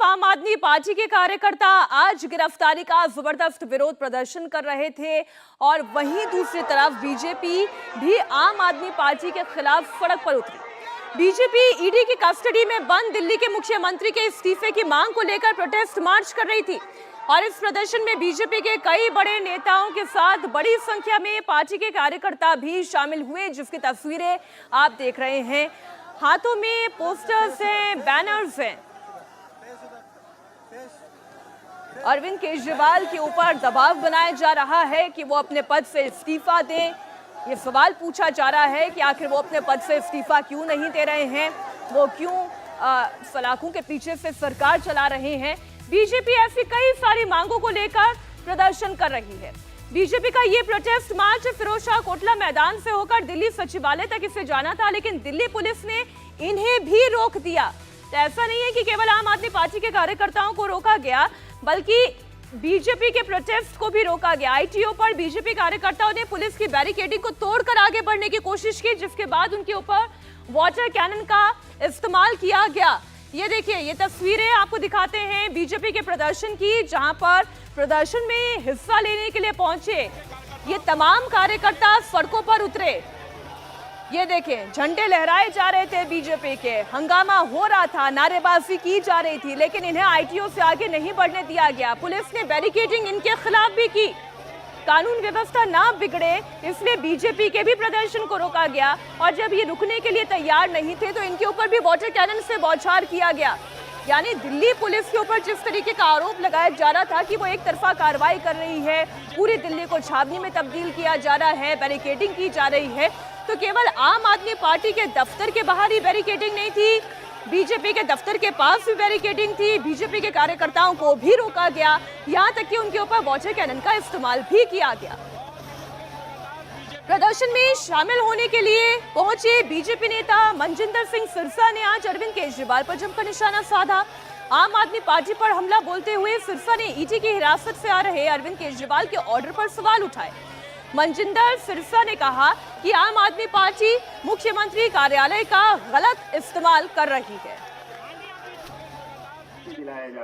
आम आदमी पार्टी के कार्यकर्ता आज गिरफ्तारी का जबरदस्त विरोध प्रदर्शन कर रहे थे और वहीं दूसरी तरफ बीजेपी भी आम आदमी पार्टी के खिलाफ सड़क पर उतरी। बीजेपी ईडी की कस्टडी में बंद दिल्ली के मुख्यमंत्री के इस्तीफे की मांग को लेकर प्रोटेस्ट मार्च कर रही थी और इस प्रदर्शन में बीजेपी के कई बड़े नेताओं के साथ बड़ी संख्या में पार्टी के कार्यकर्ता भी शामिल हुए, जिसकी तस्वीरें आप देख रहे हैं। हाथों में पोस्टर्स हैं, बैनर्स हैं। अरविंद केजरीवाल के ऊपर दबाव बनाया जा रहा है कि वो अपने पद से इस्तीफा दें। ये सवाल पूछा जा रहा है कि आखिर वो अपने पद से इस्तीफा क्यों नहीं दे रहे हैं, वो क्यों सलाखों के पीछे से सरकार चला रहे हैं। बीजेपी ऐसी कई सारी मांगों को लेकर प्रदर्शन कर रही है। बीजेपी का ये प्रोटेस्ट मार्च फिरोजशाह कोटला मैदान से होकर दिल्ली सचिवालय तक इसे जाना था, लेकिन दिल्ली पुलिस ने इन्हें भी रोक दिया। तो ऐसा नहीं है कि केवल आम आदमी पार्टी के कार्यकर्ताओं को रोका गया, बल्कि बीजेपी के प्रोटेस्ट को भी रोका गया। आईटीओ पर बीजेपी कार्यकर्ताओं ने पुलिस की बैरिकेडिंग को तोड़कर आगे बढ़ने की कोशिश की, जिसके बाद उनके ऊपर वाटर कैनन का इस्तेमाल किया गया। ये देखिए, ये तस्वीरें आपको दिखाते हैं बीजेपी के प्रदर्शन की, जहां पर प्रदर्शन में हिस्सा लेने के लिए पहुंचे ये तमाम कार्यकर्ता सड़कों पर उतरे। ये देखें, झंडे लहराए जा रहे थे बीजेपी के, हंगामा हो रहा था, नारेबाजी की जा रही थी, लेकिन इन्हें आईटीओ से आगे नहीं बढ़ने दिया गया। पुलिस ने बैरिकेडिंग इनके खिलाफ भी की। कानून व्यवस्था ना बिगड़े इसलिए बीजेपी के भी प्रदर्शन को रोका गया और जब ये रुकने के लिए तैयार नहीं थे तो इनके ऊपर भी वाटर कैनन से बौछार किया गया। यानी दिल्ली पुलिस के ऊपर जिस तरीके का आरोप लगाया जा रहा था कि वो एक तरफा कार्रवाई कर रही है, पूरी दिल्ली को छावनी में तब्दील किया जा रहा है, बैरिकेडिंग की जा रही है, तो केवल आम आदमी पार्टी के दफ्तर के बाहर ही बैरिकेडिंग नहीं थी, बीजेपी के दफ्तर के पास भी बैरिकेडिंग थी। बीजेपी के कार्यकर्ताओं को भी रोका गया, यहां तक कि उनके ऊपर वाटर कैनन का इस्तेमाल भी किया गया। प्रदर्शन में शामिल होने के लिए पहुंचे बीजेपी नेता मनजिंदर सिंह सिरसा ने आज अरविंद केजरीवाल पर जमकर निशाना साधा। आम आदमी पार्टी पर हमला बोलते हुए सिरसा ने ईडी की हिरासत से आ रहे अरविंद केजरीवाल के ऑर्डर पर सवाल उठाए। मनजिंदर सिरसा ने कहा कि आम आदमी पार्टी मुख्यमंत्री कार्यालय का गलत इस्तेमाल कर रही है।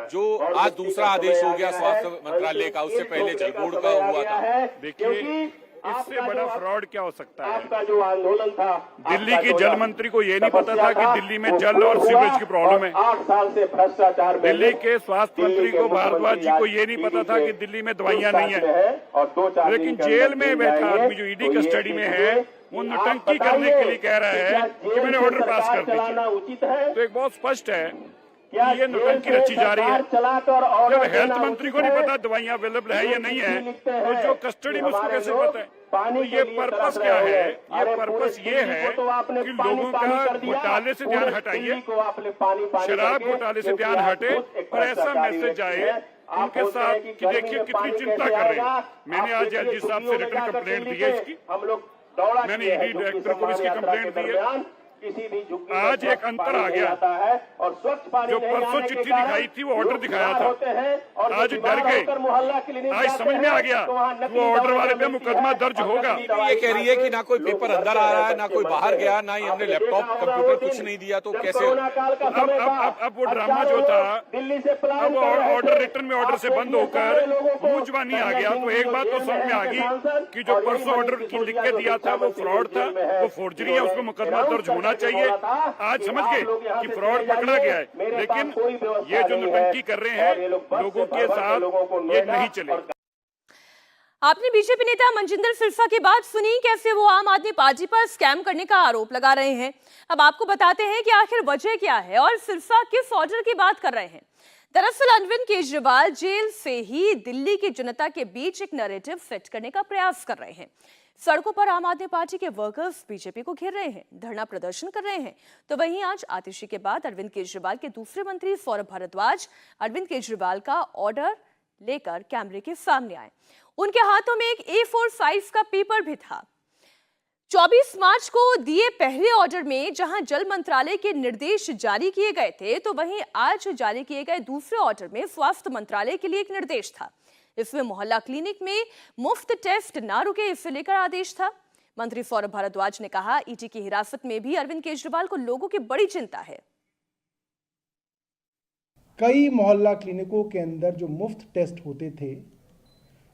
जो आज दूसरा आदेश हो गया स्वास्थ्य मंत्रालय का, उससे पहले जल बोर्ड का हुआ था। देखिए, इससे बड़ा फ्रॉड क्या हो सकता है। आपका जो आंदोलन था, दिल्ली की जल मंत्री को ये नहीं पता था कि दिल्ली में जल और सीवेज की प्रॉब्लम है। 8 साल से भ्रष्टाचार। दिल्ली के स्वास्थ्य मंत्री को भारद्वाज जी को ये नहीं पता था कि दिल्ली में दवाइयां नहीं है। लेकिन जेल में बैठा आदमी जो ईडी कस्टडी में है, वो नौटंकी करने के लिए कह रहा है कि मैंने ऑर्डर पास कर दीजिए। तो एक बहुत स्पष्ट है कि ये नौटंकी रची जा रही है। जब हेल्थ मंत्री को नहीं पता दवाइयां अवेलेबल है या नहीं है, तो जो कस्टडी में उसको कैसे पता है? तो ये पर्पस क्या है? ये पर्पस ये है कि लोगों का घोटाले से ध्यान हटाइए, शराब घोटाले से ध्यान हटे और ऐसा मैसेज आए उनके साथ कि देखिए कितनी चिंता कर रहे हैं। मैंने आज एलजी साहब से रिटर्न कंप्लेंट दी है इसकी, मैंने ईडी डायरेक्टर को इसकी कंप्लेंट दी है। आज एक अंतर आ गया, जो परसों चिट्ठी दिखाई थी वो ऑर्डर दिखाया था, आज डर गए। आज समझ में आ गया वो ऑर्डर वाले पे मुकदमा दर्ज होगा। ये कह रही है कि ना कोई पेपर अंदर आ रहा है, ना कोई बाहर गया, ना ही हमने लैपटॉप कंप्यूटर कुछ नहीं दिया, तो कैसे? अब वो ड्रामा जो था, अब ऑर्डर रिटर्न में ऑर्डर से बंद होकर मुंह जुबानी आ गया। तो एक बात तो समझ में आ गई कि जो परसों ऑर्डर लिख के दिया था वो फ्रॉड था, वो फोर्जरी है, उसको मुकदमा दर्ज होना चाहिए। आज समझ गए कि फ्रॉड पकड़ा गया है, लेकिन ये जो नौटंकी कर रहे हैं लोगों के साथ, ये नहीं चलेगा। आपने बीजेपी नेता मनजिंदर सिरसा की बात सुनी, कैसे वो आम आदमी पार्टी पर स्कैम करने का आरोप लगा रहे हैं। अब आपको बताते हैं कि आखिर वजह क्या है और सिरसा किस ऑर्डर की बात कर रहे हैं। दरअसल अरविंद केजरीवाल जेल से ही दिल्ली की जनता के बीच एक नैरेटिव सेट करने का प्रयास कर रहे हैं। सड़कों पर आम आदमी पार्टी के वर्कर्स बीजेपी को घेर रहे हैं, धरना प्रदर्शन कर रहे हैं। तो वहीं आज आतिशी के बाद अरविंद केजरीवाल के दूसरे मंत्री सौरभ भारद्वाज अरविंद केजरीवाल का ऑर्डर लेकर कैमरे के सामने आए। उनके हाथों में एक A4 साइज का पेपर भी था। 24 मार्च को दिए पहले ऑर्डर में जहां जल मंत्रालय के निर्देश जारी किए गए थे, तो वहीं आज जारी किए गए दूसरे ऑर्डर में स्वास्थ्य मंत्रालय के लिए एक निर्देश था। इसमें मोहल्ला क्लिनिक में मुफ्त टेस्ट ना रुके, इसे लेकर आदेश था। मंत्री सौरभ भारद्वाज ने कहा, ईडी की हिरासत में भी अरविंद केजरीवाल को लोगों की बड़ी चिंता है। कई मोहल्ला क्लिनिकों के अंदर जो मुफ्त टेस्ट होते थे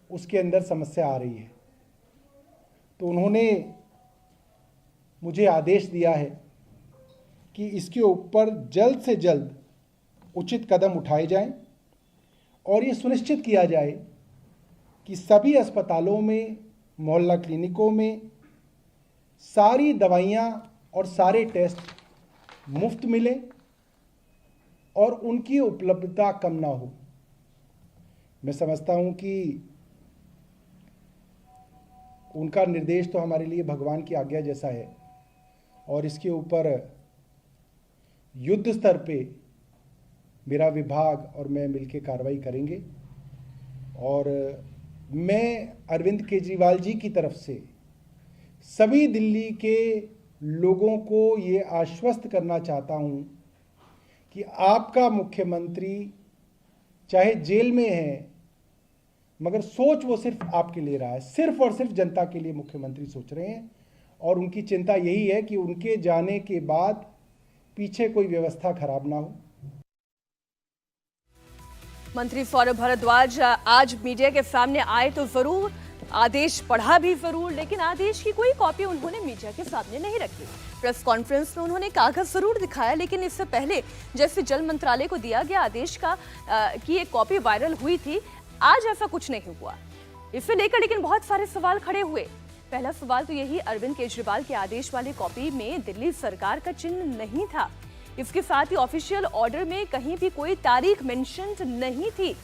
उसके अंदर समस्या आ रही है। तो उन्होंने मुझे आदेश दिया है कि इसके ऊपर जल्द से जल्द उचित कदम उठाए जाएं और ये सुनिश्चित किया जाए कि सभी अस्पतालों में, मोहल्ला क्लिनिकों में सारी दवाइयाँ और सारे टेस्ट मुफ्त मिलें और उनकी उपलब्धता कम ना हो। मैं समझता हूँ कि उनका निर्देश तो हमारे लिए भगवान की आज्ञा जैसा है और इसके ऊपर युद्ध स्तर पे मेरा विभाग और मैं मिलकर कार्रवाई करेंगे। और मैं अरविंद केजरीवाल जी की तरफ से सभी दिल्ली के लोगों को ये आश्वस्त करना चाहता हूँ कि आपका मुख्यमंत्री चाहे जेल में है मगर सोच वो सिर्फ आपके लिए रहा है, सिर्फ और सिर्फ जनता के लिए मुख्यमंत्री सोच रहे हैं और उनकी चिंता यही है कि उनके जाने के बाद पीछे कोई व्यवस्था खराब ना हो। मंत्री सौरभ भारद्वाज आज मीडिया के सामने आए तो जरूर, आदेश पढ़ा भी जरूर, लेकिन आदेश की कोई कॉपी उन्होंने मीडिया के सामने नहीं रखी। प्रेस कॉन्फ्रेंस में उन्होंने कागज जरूर दिखाया, लेकिन इससे पहले जैसे जल मंत्रालय को दिया गया आदेश का की एक कॉपी वायरल हुई थी, आज ऐसा कुछ नहीं हुआ। इसे लेकर लेकिन बहुत सारे सवाल खड़े हुए। पहला सवाल तो यही, अरविंद केजरीवाल के आदेश वाली कॉपी में दिल्ली सरकार का चिन्ह नहीं था। इसके साथ ही ऑफिशियल ऑर्डर में कहीं भी कोई तारीख मेंशन नहीं थी।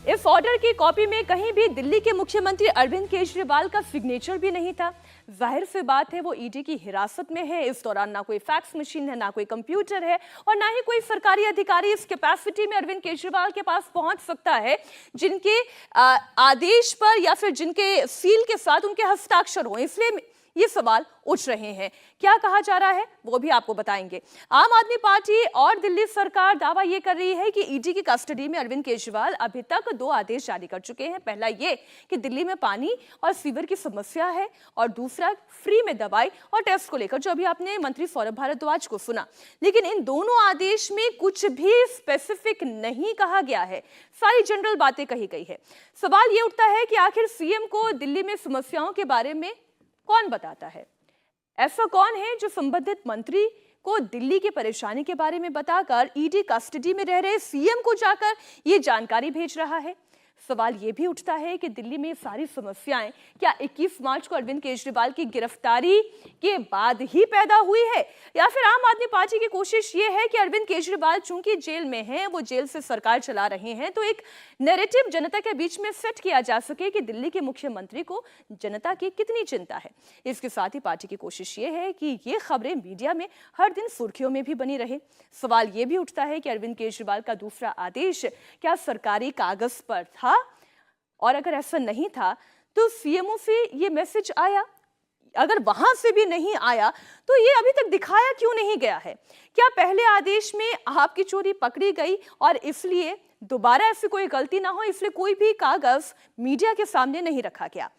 इस ऑर्डर की कॉपी में कहीं भी दिल्ली के मुख्यमंत्री अरविंद केजरीवाल का सिग्नेचर भी नहीं था। जाहिर सी बात है वो ईडी की हिरासत में है। इस दौरान ना कोई फैक्स मशीन है, ना कोई कंप्यूटर है और ना ही कोई सरकारी अधिकारी इस कैपेसिटी में अरविंद केजरीवाल के पास पहुंच सकता है जिनके आदेश पर या फिर जिनके सील के साथ उनके हस्ताक्षर हो। इसलिए ये सवाल उठ रहे हैं। क्या कहा जा रहा है वो भी आपको बताएंगे। आम आदमी पार्टी और दिल्ली सरकार दावा ये कर रही है कि ईडी की कस्टडी में अरविंद केजरीवाल अभी तक 2 आदेश जारी कर चुके हैं। पहला ये कि दिल्ली में पानी और सीवर की समस्या है और दूसरा फ्री में दवाई और टेस्ट को लेकर, जो अभी आपने मंत्री सौरभ भारद्वाज को सुना। लेकिन इन दोनों आदेश में कुछ भी स्पेसिफिक नहीं कहा गया है, सारी जनरल बातें कही गई है। सवाल ये उठता है कि आखिर सीएम को दिल्ली में समस्याओं के बारे में कौन बताता है? ऐसा कौन है जो संबंधित मंत्री को दिल्ली की परेशानी के बारे में बताकर ईडी कस्टडी में रह रहे सीएम को जाकर ये जानकारी भेज रहा है? सवाल ये भी उठता है कि दिल्ली में सारी समस्याएं क्या 21 मार्च को अरविंद केजरीवाल की गिरफ्तारी के बाद ही पैदा हुई है, या फिर आम आदमी पार्टी की कोशिश ये है कि अरविंद केजरीवाल चूंकि जेल में हैं, वो जेल से सरकार चला रहे हैं, तो एक नैरेटिव जनता के बीच में सेट किया जा सके कि दिल्ली के मुख्यमंत्री को जनता की कितनी चिंता है। इसके साथ ही पार्टी की कोशिश ये है कि ये खबरें मीडिया में हर दिन सुर्खियों में भी बनी रहे। सवाल ये भी उठता है कि अरविंद केजरीवाल का दूसरा आदेश क्या सरकारी कागज पर था, और अगर ऐसा नहीं था तो सीएमओ से ये मैसेज आया? अगर वहां से भी नहीं आया तो ये अभी तक दिखाया क्यों नहीं गया है? क्या पहले आदेश में आपकी चोरी पकड़ी गई और इसलिए दोबारा ऐसी कोई गलती ना हो, इसलिए कोई भी कागज मीडिया के सामने नहीं रखा गया?